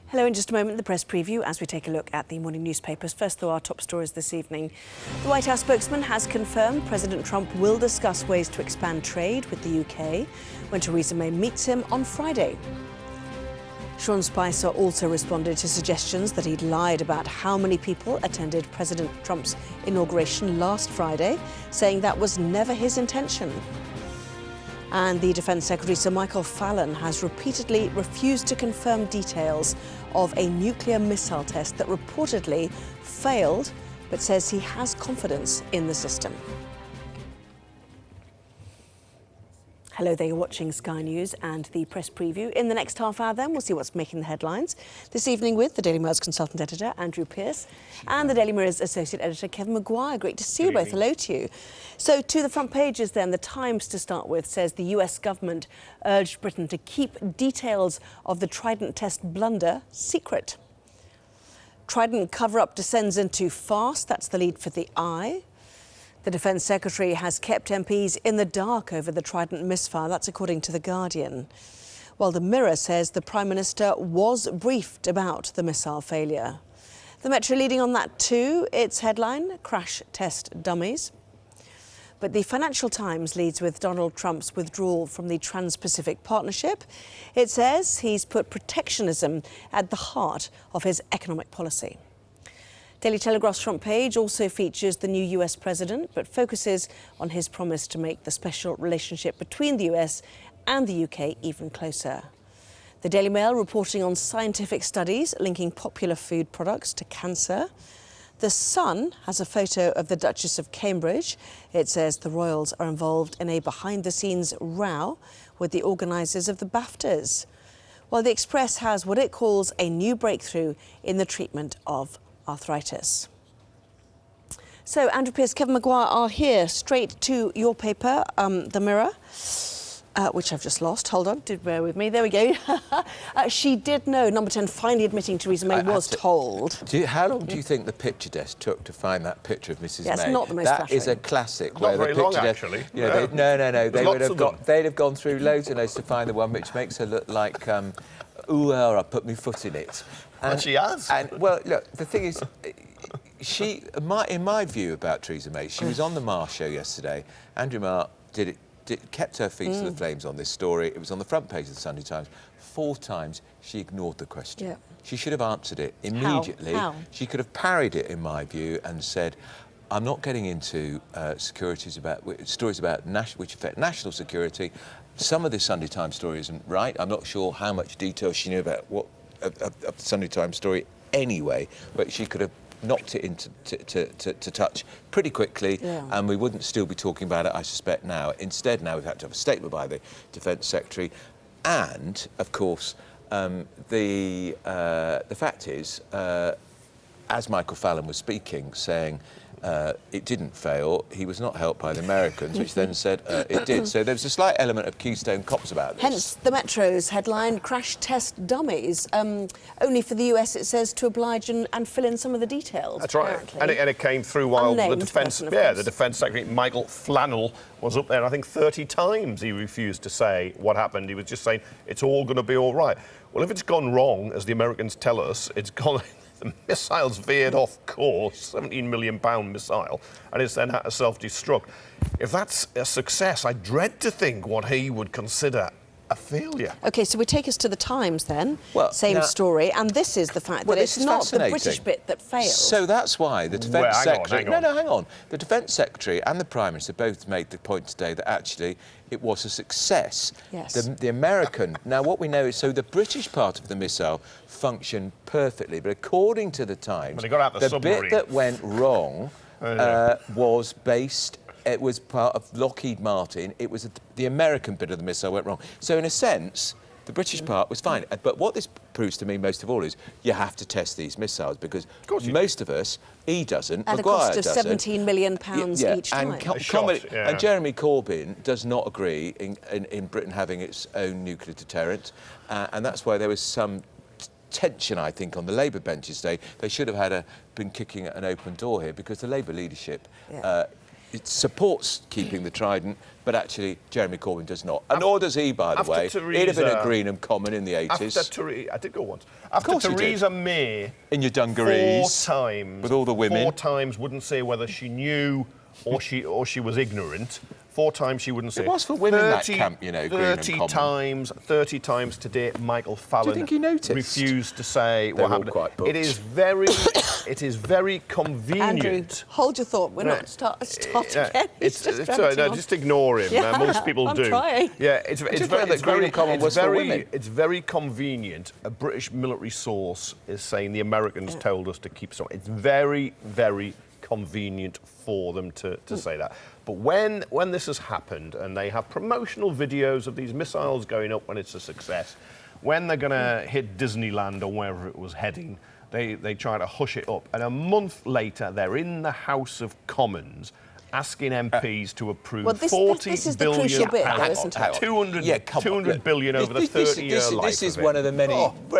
Hello, in just a moment, the press preview as we take a look at the morning newspapers. First, though, our top stories this evening. The White House spokesman has confirmed President Trump will discuss ways to expand trade with the UK when Theresa May meets him on Friday. Sean Spicer also responded to suggestions that he'd lied about how many people attended President Trump's inauguration last Friday, saying that was never his intention. And the Defence Secretary, Sir Michael Fallon, has repeatedly refused to confirm details of a nuclear missile test that reportedly failed, but says he has confidence in the system. Hello there, you're watching Sky News and the press preview. In the next half hour then, we'll see what's making the headlines. This evening with the Daily Mail's consultant editor, Andrew Pearce, and the Daily Mirror's associate editor, Kevin Maguire. Great to see you both. Hello to you. So to the front pages then, the Times to start with says the US government urged Britain to keep details of the Trident test blunder secret. Trident cover-up descends into farce, that's the lead for the Eye. The Defence Secretary has kept MPs in the dark over the Trident misfire. That's according to The Guardian. While the Mirror says the Prime Minister was briefed about the missile failure. The Metro leading on that too. Its headline, Crash Test Dummies. But the Financial Times leads with Donald Trump's withdrawal from the Trans-Pacific Partnership. It says he's put protectionism at the heart of his economic policy. Daily Telegraph's front page also features the new US president, but focuses on his promise to make the special relationship between the US and the UK even closer. The Daily Mail reporting on scientific studies linking popular food products to cancer. The Sun has a photo of the Duchess of Cambridge. It says the royals are involved in a behind-the-scenes row with the organisers of the BAFTAs. While the Express has what it calls a new breakthrough in the treatment of arthritis. So, Andrew Pearce, Kevin Maguire are here. Straight to your paper, The Mirror, which I've just lost. Hold on, did bear with me. There we go. She did know, number 10, finally admitting Theresa May was told. How long do you think the picture desk took to find that picture of Mrs. May? That's not the most That flattering. is a classic. Not very long, actually. No. They'd have gone through loads and loads to find the one which makes her look like, ooh, I put my foot in it. And she has. And, well, look, the thing is, in my view about Theresa May, she was on the Marr show yesterday. Andrew Marr kept her feet to the flames on this story. It was on the front page of the Sunday Times. 4 times she ignored the question. Yeah. She should have answered it immediately. How? She could have parried it, in my view, and said, I'm not getting into stories about which affect national security. Some of this Sunday Times story isn't right. I'm not sure how much detail she knew about what of the Sunday Times story anyway, but she could have knocked it into to touch pretty quickly, and we wouldn't still be talking about it, I suspect, now. Instead, now we've had to have a statement by the Defence Secretary, and, of course, the fact is, as Michael Fallon was speaking, saying it didn't fail, he was not helped by the Americans, which then said it did. So there was a slight element of Keystone Cops about this. Hence the Metro's headline, Crash Test Dummies. Only for the US, it says, to oblige and fill in some of the details. That's right. And it came through while the Defence Secretary, Michael Flannel, was up there, I think 30 times he refused to say what happened. He was just saying, it's all going to be all right. Well, if it's gone wrong, as the Americans tell us, it's gone... The missile's veered off course, £17 million missile, and it's then had to self-destruct. If that's a success, I dread to think what he would consider a failure. OK, so we take us to the Times then, same story, and this is the fact that it's not the British bit that failed. So that's why the Defence Secretary... Hang on. The Defence Secretary and the Prime Minister both made the point today that actually it was a success. Yes. The American... Now, what we know is, so the British part of the missile functioned perfectly, but according to the Times, the bit that went wrong was based... It was part of Lockheed Martin. It was the American bit of the missile went wrong. So, in a sense, the British part was fine. But what this proves to me most of all is you have to test these missiles because most of us, he doesn't, at Maguire a cost of £17 million each time. And Jeremy Corbyn does not agree in Britain having its own nuclear deterrent. And that's why there was some tension, I think, on the Labour benches today. They should have been kicking at an open door here because the Labour leadership... it supports keeping the trident, but actually Jeremy Corbyn does not. And nor does he, by the way. He'd have been at Greenham Common in the 80s. I did go once. After Theresa May... In your dungarees. 4 times. With all the women. 4 times wouldn't say whether she knew or she was ignorant. 4 times she wouldn't say. It was for women, that camp, you know, 30 times today, Michael Fallon Do you think he noticed? refused to say They what were happened. quite booked. It is very convenient. Andrew, hold your thought. We're not starting again. Just ignore him. Yeah, most people I'm do. trying. Yeah, it's very convenient. A British military source is saying the Americans told us to keep some. It's very, very convenient for them to say that. But when this has happened and they have promotional videos of these missiles going up when it's a success, when they're going to hit Disneyland or wherever it was heading, they try to hush it up. And a month later, they're in the House of Commons asking MPs to approve this is the crucial bit, though, isn't it? 200 billion over the 30-year life. This is one of the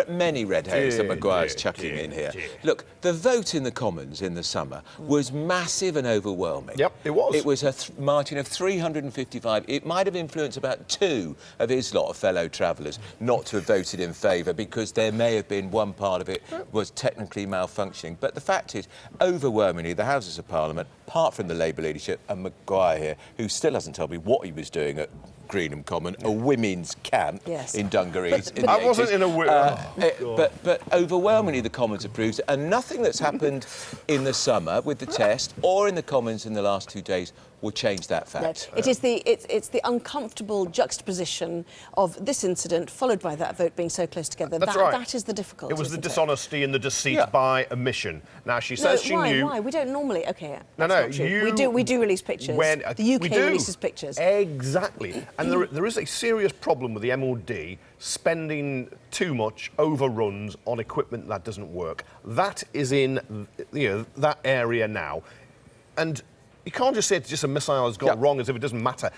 many red herrings that Maguire's chucking in here. Look, the vote in the Commons in the summer was massive and overwhelming. Yep, it was. It was a margin of 355. It might have influenced about 2 of his lot of fellow travellers not to have voted in favour because there may have been one part of it was technically malfunctioning. But the fact is, overwhelmingly, the Houses of Parliament, apart from the Labour leadership, and Maguire here, who still hasn't told me what he was doing at Greenham Common, a women's camp in dungarees. I wasn't in a... But overwhelmingly the Commons approved it, and nothing that's happened in the summer with the test or in the Commons in the last 2 days will change that fact. No, it's the uncomfortable juxtaposition of this incident followed by that vote being so close together. That's right. That is the difficulty. It was the dishonesty and the deceit by omission. Now she says she knew. Why? We don't normally. Okay. No. We do release pictures. The UK releases pictures. Exactly. And there is a serious problem with the MOD spending too much overruns on equipment that doesn't work. That is in that area now, and. You can't just say it's just a missile has got wrong as if it doesn't matter.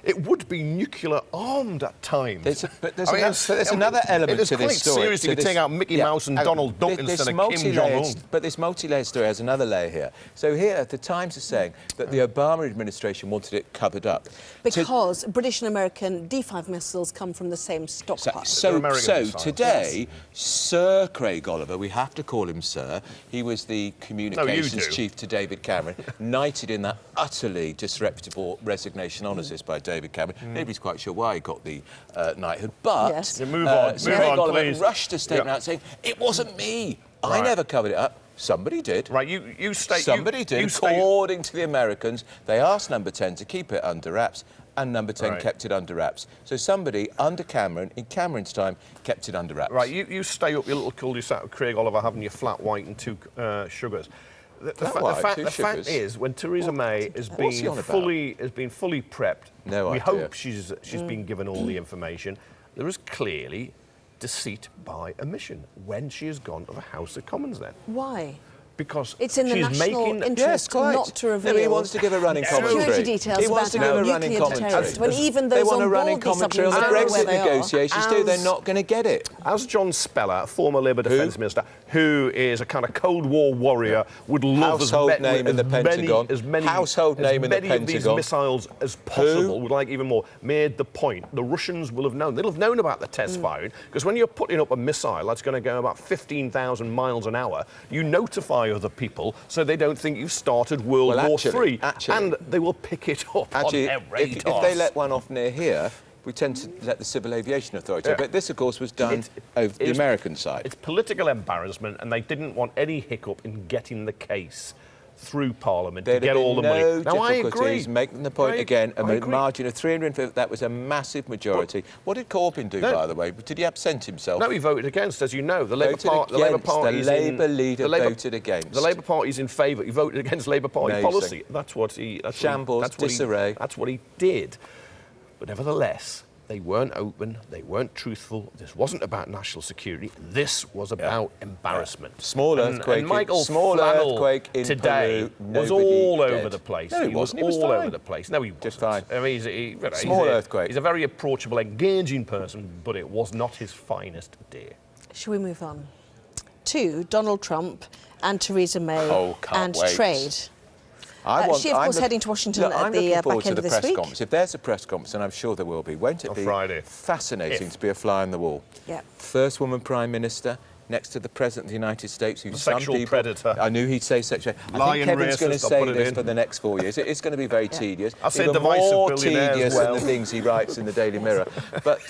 It would be nuclear armed at times. There's another element to this story. Seriously, we take out Mickey Mouse and Donald Duck instead of Kim Jong-un. But this multi-layered story has another layer here. So here, the Times is saying that the Obama administration wanted it covered up. Because British and American D5 missiles come from the same stockpile. So today, Sir Craig Oliver, we have to call him Sir, he was the communications chief to David Cameron, knighted in that utterly disreputable resignation honours by David Cameron. Nobody's quite sure why he got the knighthood, but Craig Oliver rushed a statement out saying, it wasn't me. I never covered it up. Somebody did. Right, you state... Somebody did. According to the Americans, they asked Number 10 to keep it under wraps, and Number 10 kept it under wraps. So somebody under Cameron, in Cameron's time, kept it under wraps. Right, you stay up your little cul-de-sac with Craig Oliver having your flat white and 2 sugars. The fact is, when Theresa May has been fully prepped, we hope she's been given all the information. There is clearly deceit by omission when she has gone to the House of Commons. Then why? Because it's in the national interest not to reveal. No, he wants to give a running commentary. Security details he wants to give a running commentary. When even those they want on a running board commentary on the Brexit negotiations too. They're not going to get it. As John Speller, former Labour Defence Minister, who is a kind of Cold War warrior, would love household name in the Pentagon. As many of these missiles as possible. Would like even more. Made the point. The Russians will have known. They'll have known about the test firing because when you're putting up a missile that's going to go about 15,000 miles an hour, you notify other people so they don't think you've started World War III. And they will pick it up on their radars. If they let one off near here, we tend to let the Civil Aviation Authority. But this, of course, was done over the American side. It's political embarrassment, and they didn't want any hiccup in getting the case through Parliament to get all the money. Now, I agree. Making the point again, a margin of 350, that was a massive majority. What did Corbyn do, by the way? Did he absent himself? No, he voted against, as you know. The Labour Party voted against. The Labour Party's in favour. He voted against Labour Party policy. That's what he... Shambles, disarray. That's what he did. But nevertheless, they weren't open, they weren't truthful. This wasn't about national security. This was about embarrassment. Small earthquake. And Michael small earthquake in today Peru, was all over the place. No, he wasn't. He was all over the place. No, he wasn't. Just fine. I mean, small earthquake. He's a very approachable, engaging person, but it was not his finest day. Shall we move on to Donald Trump and Theresa May and trade? She, of course, heading to Washington at the back end of this week. Conference. If there's a press conference, and I'm sure there will be, won't it be Friday. Fascinating to be a fly on the wall? Yeah. First woman Prime Minister, next to the President of the United States, who's sexual predator. I knew he'd say sexual. I think Kevin's going to say this for the next 4 years. It's going to be very tedious. I said even divisive more billionaire tedious as well. than the things he writes in the Daily Mirror. But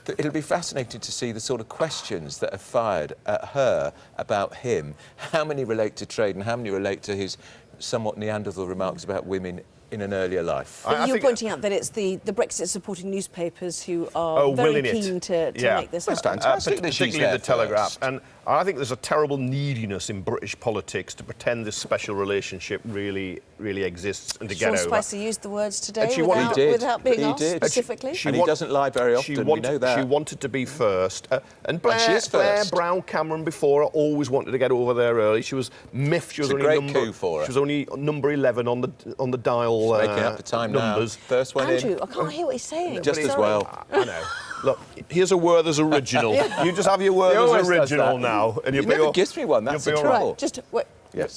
it'll be fascinating to see the sort of questions that are fired at her about him. How many relate to trade and how many relate to his somewhat Neanderthal remarks about women in an earlier life. But you're pointing out that it's the Brexit-supporting newspapers who are very keen to make this That's happen. fantastic. Particularly the Telegraph. And I think there's a terrible neediness in British politics to pretend this special relationship really exists and to get over. Sean Spicer used the words today without being asked specifically. And he doesn't lie very often, we know that. She wanted to be first. And Blair Brown Cameron before her always wanted to get over there early. She was miffed. She was only great coup for her. She was only number 11 on the dial making up the time numbers. Now. First one Andrew, in. I can't hear what he's saying. Just as well. I know. Look, here's a Werther's original. You just have your Werther's original now. And he never gives me one, that's a trouble. Right, just wait,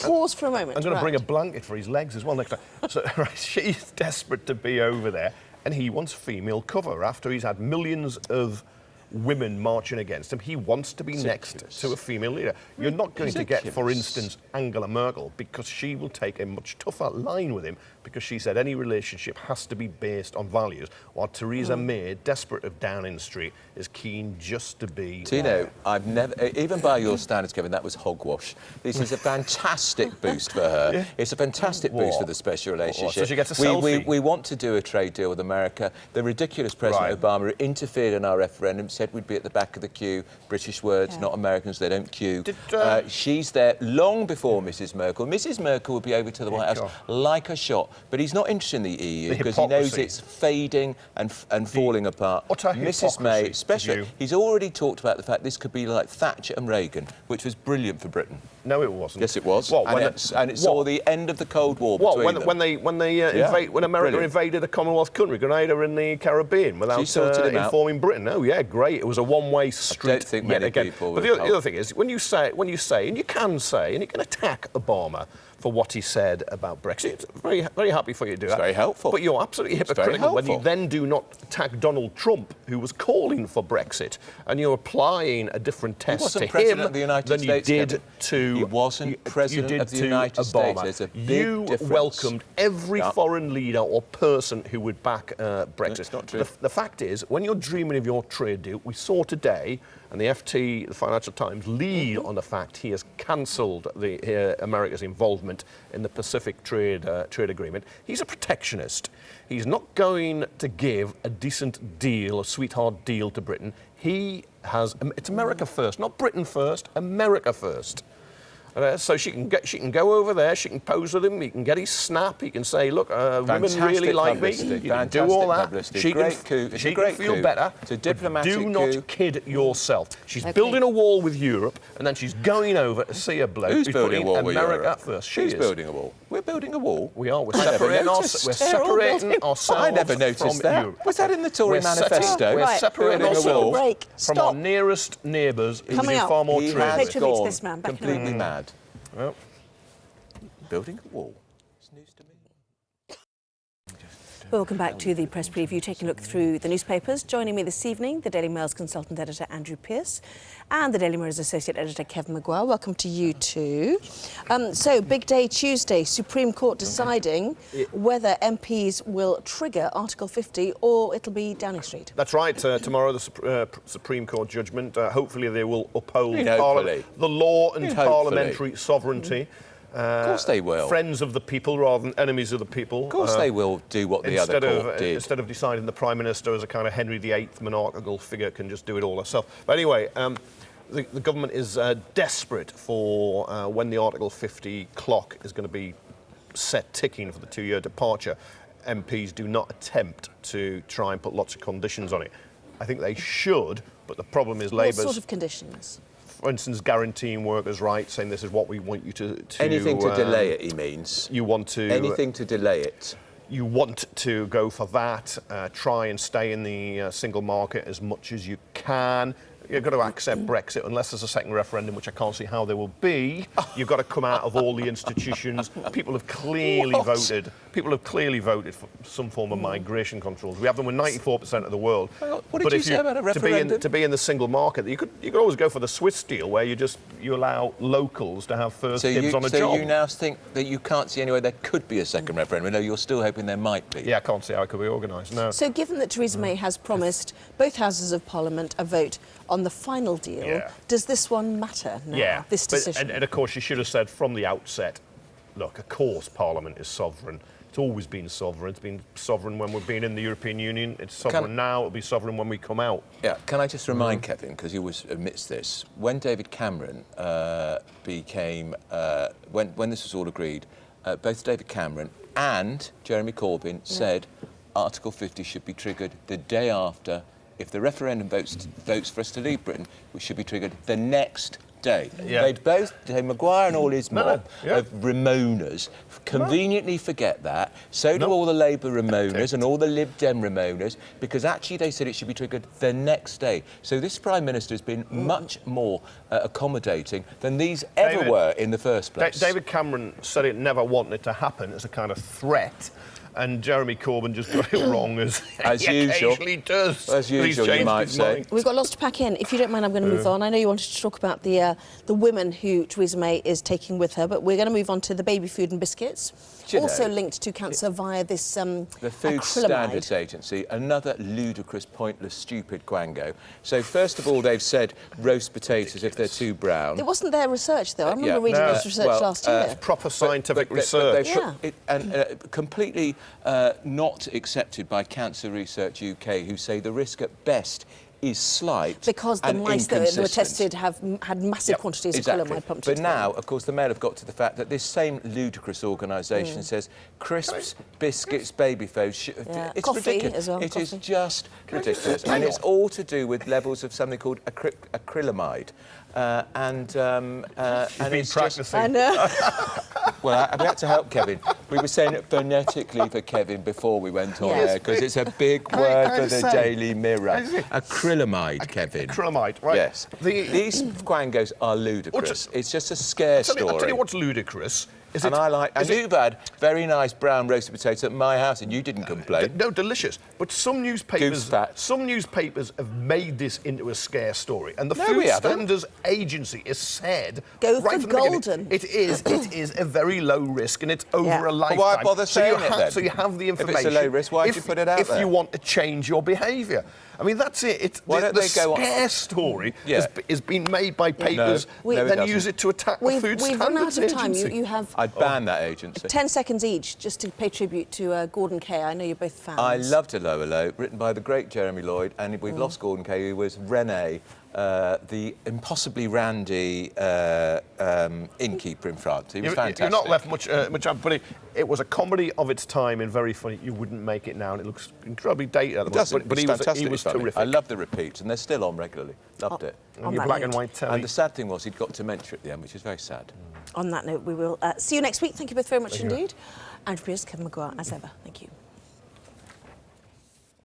pause for a moment. I'm going to bring a blanket for his legs as well next time. So, right, she's desperate to be over there, and he wants female cover after he's had millions of women marching against him. He wants to be next to a female leader. You're not going to get, for instance, Angela Merkel, because she will take a much tougher line with him, because she said any relationship has to be based on values, while Theresa May, desperate of Downing Street, is keen just to be... Do you know, I've never, even by your standards, Kevin, that was hogwash. This is a fantastic boost for her. Yeah. It's a fantastic boost for the special relationship. So she gets a selfie. We want to do a trade deal with America. The ridiculous President Obama interfered in our referendum, said we'd be at the back of the queue. British words, not Americans, they don't queue. She's there long before Mrs Merkel. Mrs Merkel will be over to the White House like a shot. But he's not interested in the EU because he knows it's fading and falling apart. Mrs May, especially, he's already talked about the fact this could be like Thatcher and Reagan, which was brilliant for Britain. No, it wasn't. Yes, it was. And it saw the end of the Cold War between them. When America invaded a Commonwealth country, Grenada in the Caribbean, without informing Britain. Oh yeah, great. It was a one-way street. I don't think many people. But the other thing is, when you say, and you can say, and you can attack Obama for what he said about Brexit. Very, very happy for you to do that. It's very helpful. But you're absolutely hypocritical when you then do not attack Donald Trump, who was calling for Brexit, and you're applying a different test to him than you did to... He wasn't President of the United States. There's a big difference. You welcomed every foreign leader or person who would back Brexit. It's not true. The fact is, when you're dreaming of your trade deal, we saw today, and the FT, the Financial Times, lead on the fact he has cancelled America's involvement in the Pacific Trade Agreement. He's a protectionist. He's not going to give a decent deal, a sweetheart deal to Britain. He has... It's America first, not Britain first, America first. So she can go over there, she can pose with him, he can get his snap, he can say, look, women really like me. You can do all that. She can feel better. It's a diplomatic coup. Do not kid yourself. She's building a wall with Europe, and then she's going over to see a bloke who's building a wall with America first. Who's building a wall? We're building a wall. We are. We're separating ourselves I never noticed that. Europe. Was that in the Tory manifesto? We're separating ourselves from our Stop. nearest neighbours who Coming do up. far more He trade. has Pay tribute to this man. gone Back in a completely moment. mad. Well, Building a wall. It's news to me. Welcome back to the press preview, taking a look through the newspapers. Joining me this evening, the Daily Mail's consultant editor Andrew Pearce and the Daily Mirror's associate editor Kevin Maguire. Welcome to you too. So, big day Tuesday, Supreme Court deciding whether MPs will trigger Article 50 or it'll be Downing Street. that's right. Tomorrow, the Supreme Court judgment. Hopefully, they will uphold the law and parliamentary sovereignty. Of course they will. Friends of the people rather than enemies of the people. Of course they will do what the other court did. Instead of deciding the Prime Minister as a kind of Henry VIII monarchical figure can just do it all herself. But anyway, the government is desperate for when the Article 50 clock is going to be set ticking for the 2-year departure. MPs do not attempt to try and put lots of conditions on it. I think they should, but the problem is Labour's... What sort of conditions? For instance, guaranteeing workers' rights, saying this is what we want you to anything to delay it, he means. You want to... Anything to delay it. You want to go for that, try and stay in the single market as much as you can. to accept Brexit unless there's a second referendum, which I can't see how there will be. You've got to come out of all the institutions. People have clearly voted. People have clearly voted for some form of migration controls. We have them with 94% of the world. What did you say about a referendum? To be in the single market, you could always go for the Swiss deal, where you allow locals to have first dibs on a job. So you now think that you can't see anywhere there could be a second referendum? No, you're still hoping there might be. Yeah, I can't see how it could be organised. No. So, given that Theresa May has promised both houses of Parliament a vote on the final deal, does this one matter now? Yeah, this decision. And of course, she should have said from the outset, look, of course, Parliament is sovereign. It's always been sovereign. It's been sovereign when we've been in the European Union. It's sovereign now. It'll be sovereign when we come out. Yeah. Can I just remind Kevin, because he always admits this, when David Cameron became, when this was all agreed, both David Cameron and Jeremy Corbyn said Article 50 should be triggered the day after. If the referendum votes for us to leave Britain, which should be triggered the next day. Yeah. They'd both, Maguire and all his mob of Ramonas, conveniently forget that. So do all the Labour Ramonas and all the Lib Dem Ramonas, because actually they said it should be triggered the next day. So this Prime Minister has been much more accommodating than these ever were in the first place. David Cameron said it never wanted it to happen as a kind of threat. And Jeremy Corbyn just got it wrong, as he usual. occasionally does. As usual, you might say. We've got lots to pack in. If you don't mind, I'm going to move on. I know you wanted to talk about the women who Theresa May is taking with her, but we're going to move on to the baby food and biscuits, also linked to cancer via this the Food Standards Agency, another ludicrous, pointless, stupid quango. So first of all, they've said roast potatoes if they're too brown. It wasn't their research, though. I remember reading this research last year. It's proper scientific research. Completely not accepted by Cancer Research UK, who say the risk at best is slight. Because the mice that were tested have had massive quantities of acrylamide pumped into them. But now, of course, the Mail have got to the fact that this same ludicrous organisation says crisps, biscuits, baby food, it's coffee ridiculous. As well, it is just ridiculous. And it's all to do with levels of something called acrylamide. And it's practicing. just... I know. Well, we had to help Kevin. We were saying it phonetically for Kevin before we went on air, because it's a big word for the Daily Mirror. Acrylamide, Kevin. Acrylamide, right. Yes. These quangos are ludicrous. It's just a scare story. I'll tell you what's ludicrous. And you've had very nice brown roasted potatoes at my house, and you didn't complain. No, delicious. But some newspapers have made this into a scare story, and the Food Standards Agency has said right from the beginning, it is a very low risk, and it's over a lifetime. Well, why bother saying it then? So you have the information. If it's a low risk, why did you put it out there? If you want to change your behaviour. I mean, that's it. The scare story has been made by papers, then use it to attack the Food Standards Agency. We've run out of time. You have... I'd ban that agency. 10 seconds each, just to pay tribute to Gordon Kay. I know you're both fans. I loved A Lower Low, written by the great Jeremy Lloyd, and we've lost Gordon Kay, who was René, the impossibly randy innkeeper in France. He was fantastic. You're not left much out, but it was a comedy of its time and very funny. You wouldn't make it now, and it looks incredibly dated at the moment. But he was terrific. I love the repeats, and they're still on regularly. Loved it. On your black and white telly. And the sad thing was he'd got dementia at the end, which is very sad. On that note, we will see you next week. Thank you both very much indeed. Andrew Pierce, Kevin Maguire, as ever. Thank you.